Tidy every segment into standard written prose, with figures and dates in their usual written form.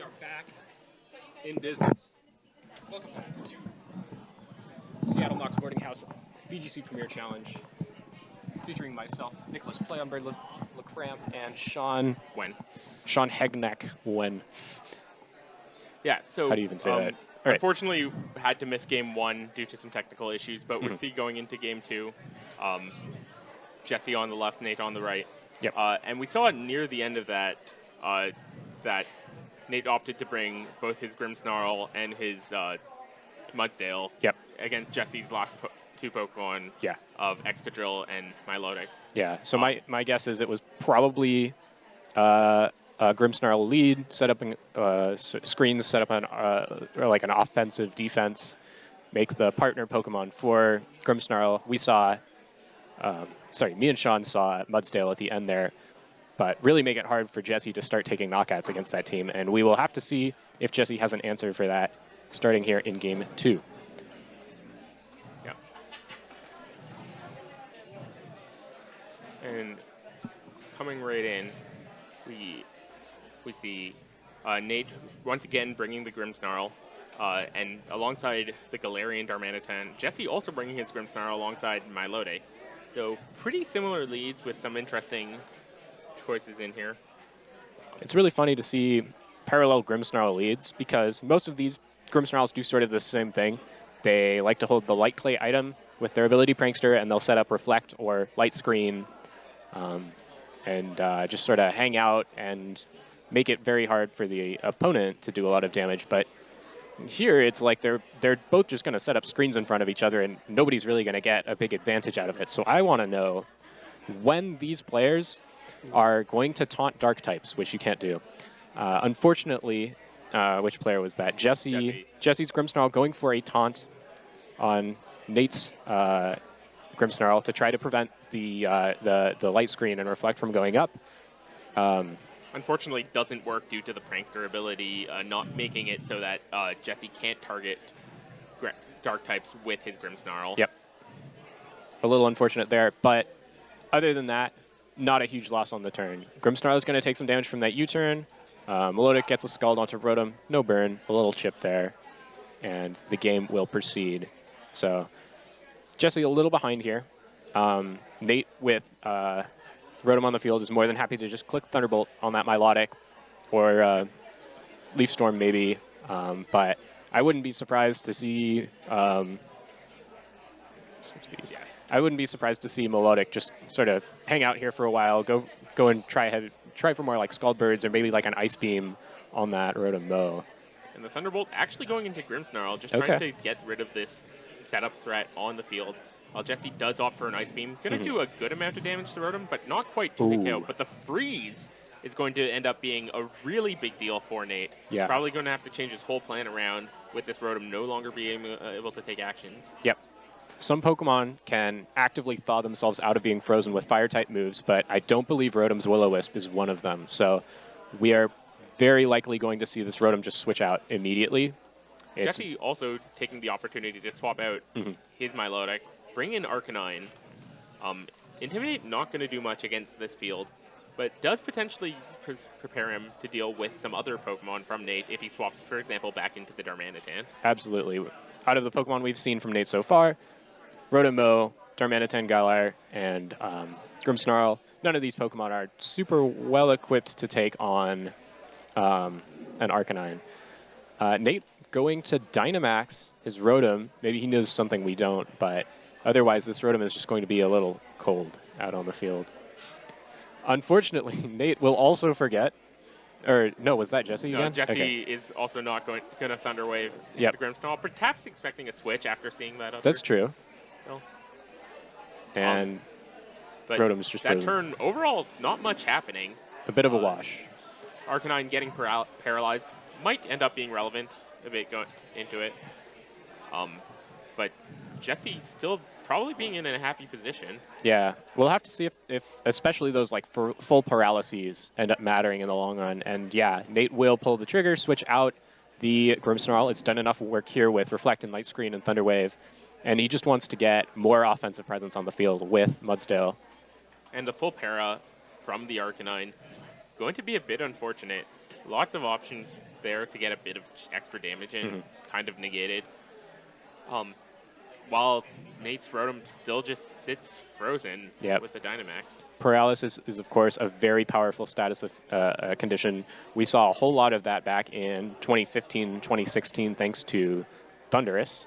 We are back in business. Welcome to Seattle Knox Boarding House VGC Premier Challenge, featuring myself, Nicholas Playonbird LeCramp, and Sean Hegneck Wen. Yeah, so How do you even say that? All right. Unfortunately, had to miss game one due to some technical issues, but we're still going into game two. Jesse on the left, Nate on the right. Yep. And we saw near the end of that that Nate opted to bring both his Grimmsnarl and his Mudsdale against Jesse's last two Pokemon of Excadrill and Milotic. Yeah, so my guess is it was probably Grimmsnarl lead, set up screens, set up or like an offensive defense, make the partner Pokemon for Grimmsnarl. We saw, me and Sean saw Mudsdale at the end there, but really make it hard for Jesse to start taking knockouts against that team, and we will have to see if Jesse has an answer for that starting here in game two. Yeah. And coming right in, we see Nate once again bringing the Grimmsnarl, and alongside the Galarian Darmanitan, Jesse also bringing his Grimmsnarl alongside Milotic. So pretty similar leads with some interesting choices in here. It's really funny to see parallel Grimmsnarl leads because most of these Grimmsnarls do sort of the same thing. They like to hold the Light Clay item with their ability Prankster, and they'll set up Reflect or Light Screen and just sort of hang out and make it very hard for the opponent to do a lot of damage. But here it's like they're both just going to set up screens in front of each other, and nobody's really going to get a big advantage out of it. So I want to know when these players are going to taunt dark types, which you can't do. Unfortunately, which player was that? Jesse's Grimmsnarl going for a taunt on Nate's Grimmsnarl to try to prevent the light screen and Reflect from going up. Unfortunately, doesn't work due to the Prankster ability not making it so that Jesse can't target dark types with his Grimmsnarl. Yep. A little unfortunate there, but other than that, not a huge loss on the turn. Grimmsnarl is going to take some damage from that U-turn. Milotic gets a Scald onto Rotom. No burn. A little chip there. And the game will proceed. So Jesse a little behind here. Nate with Rotom on the field is more than happy to just click Thunderbolt on that Milotic or Leaf Storm maybe. But I wouldn't be surprised to see I wouldn't be surprised to see Milotic just sort of hang out here for a while, go and try for more like Scald Birds or maybe like an Ice Beam on that Rotom Mo. And the Thunderbolt actually going into Grimmsnarl, just trying to get rid of this setup threat on the field. While Jesse does opt for an Ice Beam, going to do a good amount of damage to Rotom, but not quite to the KO. But the freeze is going to end up being a really big deal for Nate. Yeah. Probably going to have to change his whole plan around with this Rotom no longer being able to take actions. Yep. Some Pokemon can actively thaw themselves out of being frozen with Fire-type moves, but I don't believe Rotom's Will-O-Wisp is one of them. So we are very likely going to see this Rotom just switch out immediately. Jesse also taking the opportunity to swap out his Milotic, bring in Arcanine. Intimidate not going to do much against this field, but does potentially prepare him to deal with some other Pokemon from Nate if he swaps, for example, back into the Darmanitan. Absolutely. Out of the Pokemon we've seen from Nate so far, Rotom-Mow, Darmanitan, Galar, and Grimmsnarl, none of these Pokemon are super well equipped to take on an Arcanine. Nate going to Dynamax his Rotom. Maybe he knows something we don't, but otherwise this Rotom is just going to be a little cold out on the field. Unfortunately, Nate will also forget. Or, no, was that Jesse again? No, Jesse is also not going to Thunder Wave into the Grimmsnarl. Perhaps expecting a switch after seeing that other. That's true. No. And Rotom's just that turn, overall, not much happening. A bit of a wash. Arcanine getting paralyzed might end up being relevant a bit going into it. But Jesse still probably being in a happy position. Yeah, we'll have to see if especially those like full paralyses end up mattering in the long run. And yeah, Nate will pull the trigger, switch out the Grimmsnarl. It's done enough work here with Reflect and Light Screen and Thunder Wave. And he just wants to get more offensive presence on the field with Mudsdale. And the full para from the Arcanine going to be a bit unfortunate. Lots of options there to get a bit of extra damage in, Mhm. kind of negated. Um, while Nate's Rotom still just sits frozen Yep. with the Dynamax. Paralysis is, of course, a very powerful status of condition. We saw a whole lot of that back in 2015, 2016, thanks to Thunderous,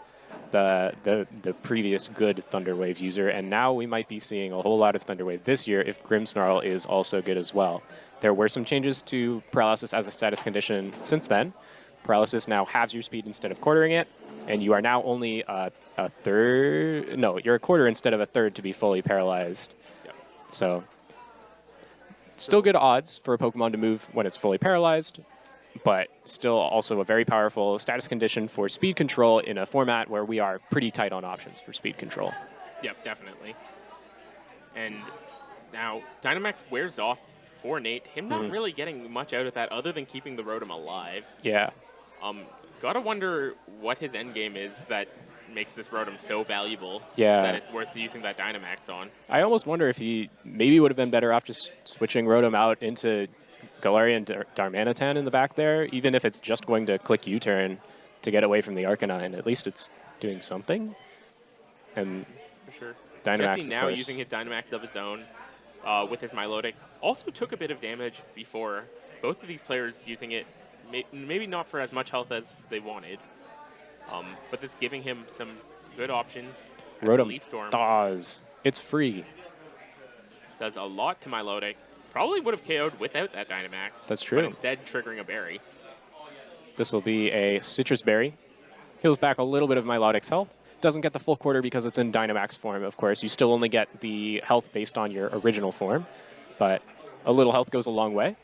the previous good Thunderwave user, and now we might be seeing a whole lot of Thunderwave this year if Grimmsnarl is also good as well. There were some changes to Paralysis as a status condition since then. Paralysis now halves your speed instead of quartering it, and you are now only a third. No, you're a quarter instead of a third to be fully paralyzed. Yep. So still good odds for a Pokemon to move when it's fully paralyzed, but still also a very powerful status condition for speed control in a format where we are pretty tight on options for speed control. Yep, definitely. And now Dynamax wears off for Nate. Him not really getting much out of that other than keeping the Rotom alive. Yeah. Gotta wonder what his end game is that makes this Rotom so valuable Yeah. that it's worth using that Dynamax on. I almost wonder if he maybe would have been better off just switching Rotom out into Galarian Darmanitan in the back there, even if it's just going to click U-turn to get away from the Arcanine. At least it's doing something. And For sure. Dynamax, Jesse of now course. using his Dynamax of his own with his Milotic. Also took a bit of damage before. Both of these players using it, maybe not for as much health as they wanted, but this giving him some good options. As Rotom Leaf Storm thaws. It's free. does a lot to Milotic. Probably would have KO'd without that Dynamax. That's true. But instead triggering a berry. This will be a Citrus Berry. Heals back a little bit of Milotic's health. Doesn't get the full quarter because it's in Dynamax form, of course. You still only get the health based on your original form, but a little health goes a long way.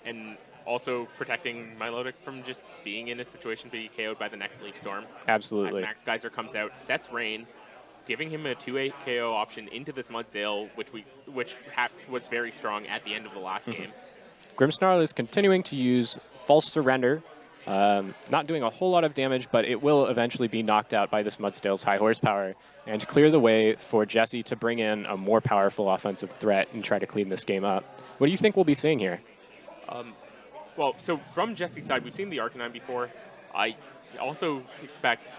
And also protecting Milotic from just being in a situation to be KO'd by the next Leaf Storm. Absolutely. As Max Geyser comes out, sets Rain, giving him a 2-8 KO option into this Mudsdale, which was very strong at the end of the last game. Grimmsnarl is continuing to use False Surrender. Not doing a whole lot of damage, but it will eventually be knocked out by this Mudsdale's high horsepower and to clear the way for Jesse to bring in a more powerful offensive threat and try to clean this game up. What do you think we'll be seeing here? Well, so from Jesse's side, we've seen the Arcanine before. I also expect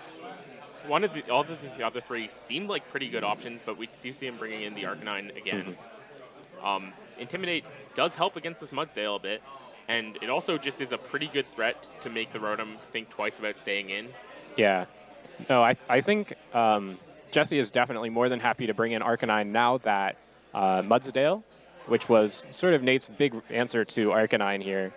all of the other three seem like pretty good options, but we do see him bringing in the Arcanine again. Intimidate does help against this Mudsdale a bit, and it also just is a pretty good threat to make the Rotom think twice about staying in. Yeah. No, I think Jesse is definitely more than happy to bring in Arcanine now that Mudsdale, which was sort of Nate's big answer to Arcanine here,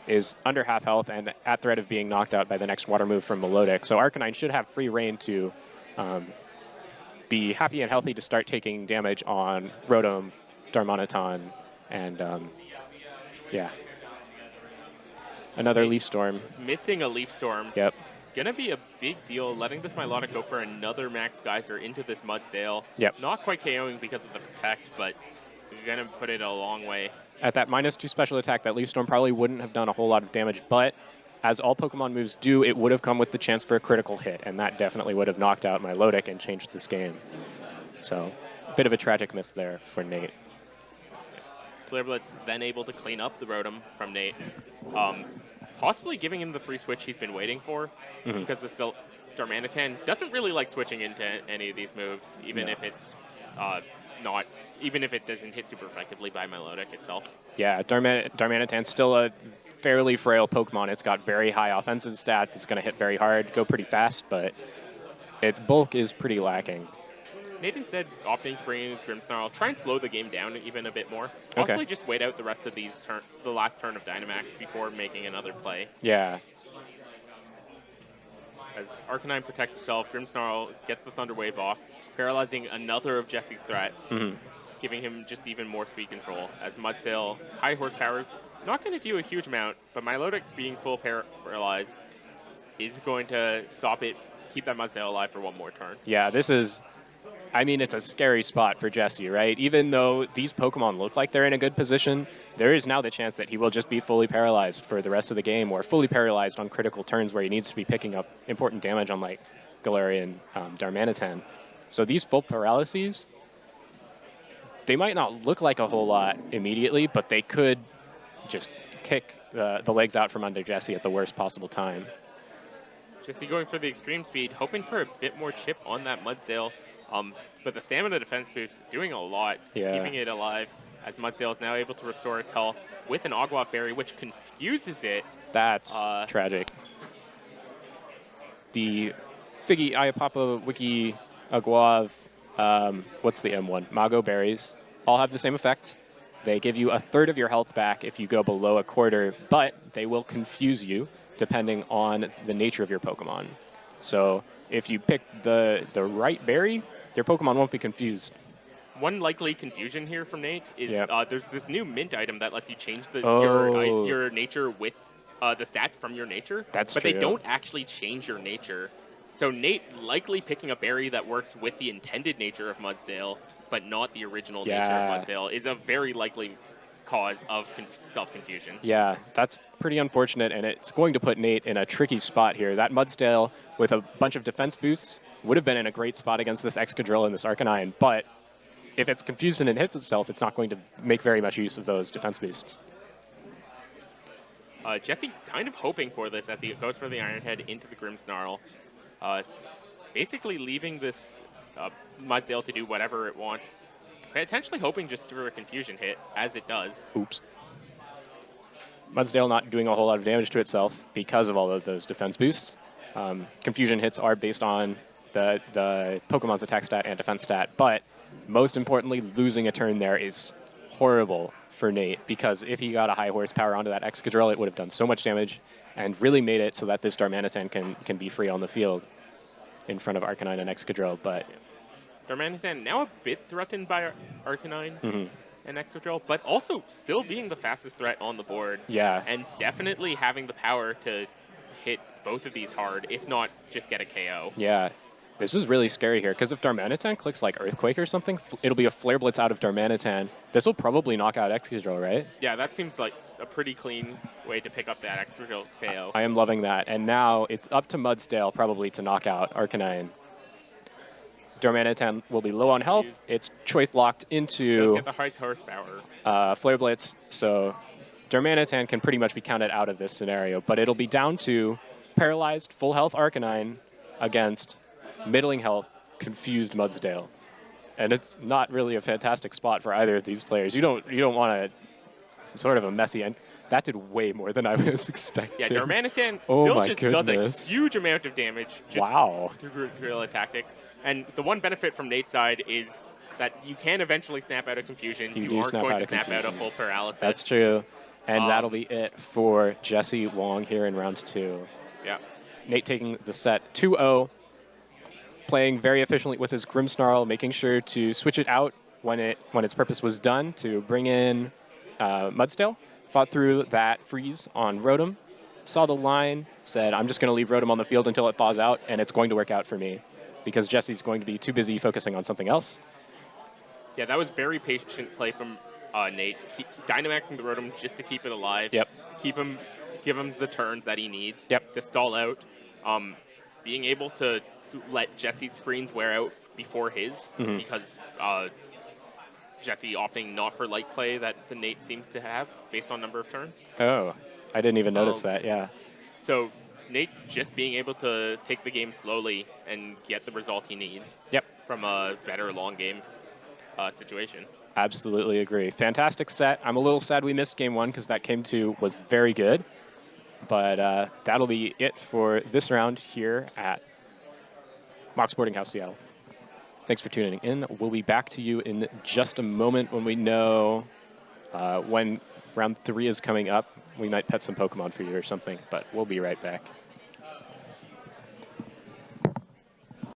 is under half health and at threat of being knocked out by the next water move from Melodic. So Arcanine should have free reign to be happy and healthy to start taking damage on Rotom, Darmanitan, and yeah. Another Leaf Storm. Missing a Leaf Storm. Yep. Gonna be a big deal, letting this Milotic go for another Max Geyser into this Mudsdale. Yep. Not quite KOing because of the Protect, but gonna put it a long way. At that -2 special attack, that Leaf Storm probably wouldn't have done a whole lot of damage, but as all Pokemon moves do, it would have come with the chance for a critical hit, and that definitely would have knocked out Milotic and changed this game. So, a bit of a tragic miss there for Nate. Clear Blitz then able to clean up the Rotom from Nate. Possibly giving him the free switch he's been waiting for, because the Darmanitan doesn't really like switching into any of these moves, even if it's even if it doesn't hit super effectively by Milotic itself. Yeah, Darmanitan's still a fairly frail Pokemon. It's got very high offensive stats. It's going to hit very hard, go pretty fast, but its bulk is pretty lacking. Nate instead opting to bring in his Grimmsnarl, try and slow the game down even a bit more. Possibly just wait out the rest of the last turn of Dynamax before making another play. Yeah. As Arcanine protects itself, Grimmsnarl gets the Thunder Wave off, paralyzing another of Jesse's threats, giving him just even more speed control. As Mudsdale, high horsepower is not going to do a huge amount, but Milotic being full paralyzed is going to stop it, keep that Mudsdale alive for one more turn. Yeah, this is... I mean, it's a scary spot for Jesse, right? Even though these Pokemon look like they're in a good position, there is now the chance that he will just be fully paralyzed for the rest of the game, or fully paralyzed on critical turns where he needs to be picking up important damage on, like, Galarian Darmanitan. So these full paralyses, they might not look like a whole lot immediately, but they could just kick the legs out from under Jesse at the worst possible time. Jesse going for the extreme speed, hoping for a bit more chip on that Mudsdale. But the stamina defense boost doing a lot, Yeah. keeping it alive, as Mudsdale is now able to restore its health with an Agua Berry, which confuses it. That's tragic. The Figgy Ayapapa Wiki Aguav, what's the M1? Mago berries all have the same effect. They give you a third of your health back if you go below a quarter, but they will confuse you depending on the nature of your Pokemon. So if you pick the right berry, your Pokemon won't be confused. One likely confusion here from Nate is there's this new mint item that lets you change your nature with the stats from your nature. That's but true. They don't actually change your nature. So Nate likely picking a berry that works with the intended nature of Mudsdale, but not the original nature of Mudsdale, is a very likely cause of self-confusion. Yeah, that's pretty unfortunate, and it's going to put Nate in a tricky spot here. That Mudsdale with a bunch of defense boosts would have been in a great spot against this Excadrill and this Arcanine, but if it's confused and it hits itself, it's not going to make very much use of those defense boosts. Jesse kind of hoping for this as he goes for the Iron Head into the Grimmsnarl. Basically leaving this Mudsdale to do whatever it wants. Potentially hoping just through a confusion hit, as it does. Oops. Mudsdale not doing a whole lot of damage to itself because of all of those defense boosts. Confusion hits are based on the Pokemon's attack stat and defense stat, but most importantly, losing a turn there is horrible for Nate, because if he got a high horsepower onto that Excadrill, it would have done so much damage and really made it so that this Darmanitan can be free on the field in front of Arcanine and Excadrill. But Darmanitan now a bit threatened by Arcanine and Excadrill, but also still being the fastest threat on the board. Yeah. And definitely having the power to hit both of these hard, if not just get a KO. Yeah. This is really scary here, because if Darmanitan clicks like Earthquake or something, it'll be a Flare Blitz out of Darmanitan. This will probably knock out Excadrill, right? Yeah, that seems like a pretty clean way to pick up that Excadrill KO. I am loving that. And now it's up to Mudsdale probably to knock out Arcanine. Darmanitan will be low on health. It's choice locked into get the highest horsepower. Flare Blitz, so Darmanitan can pretty much be counted out of this scenario, but it'll be down to paralyzed, full health Arcanine against middling health, confused Mudsdale. And it's not really a fantastic spot for either of these players. You don't want to sort of a messy end. That did way more than I was expecting. Yeah, Darmanitan still just does a huge amount of damage just through guerrilla tactics. And the one benefit from Nate's side is that you can eventually snap out of confusion. You aren't going to snap out of full paralysis. That's true. And that'll be it for Jesse Wong here in round 2. Yeah. Nate taking the set 2-0, playing very efficiently with his Grimmsnarl, making sure to switch it out when its purpose was done to bring in Mudsdale. Fought through that freeze on Rotom, saw the line, said, I'm just going to leave Rotom on the field until it thaws out, and it's going to work out for me, because Jesse's going to be too busy focusing on something else. Yeah, that was very patient play from Nate. Dynamaxing the Rotom just to keep it alive. Yep. Give him the turns that he needs to stall out. Being able to let Jesse's screens wear out before his, because Jesse opting not for light play that the Nate seems to have based on number of turns. Oh, I didn't even notice that, yeah. So Nate just being able to take the game slowly and get the result he needs from a better long game situation. Absolutely agree. Fantastic set. I'm a little sad we missed game 1 because that game 2 was very good. But that'll be it for this round here at Mock Sporting House Seattle. Thanks for tuning in. We'll be back to you in just a moment when we know when round 3 is coming up. We might pet some Pokemon for you or something, but we'll be right back.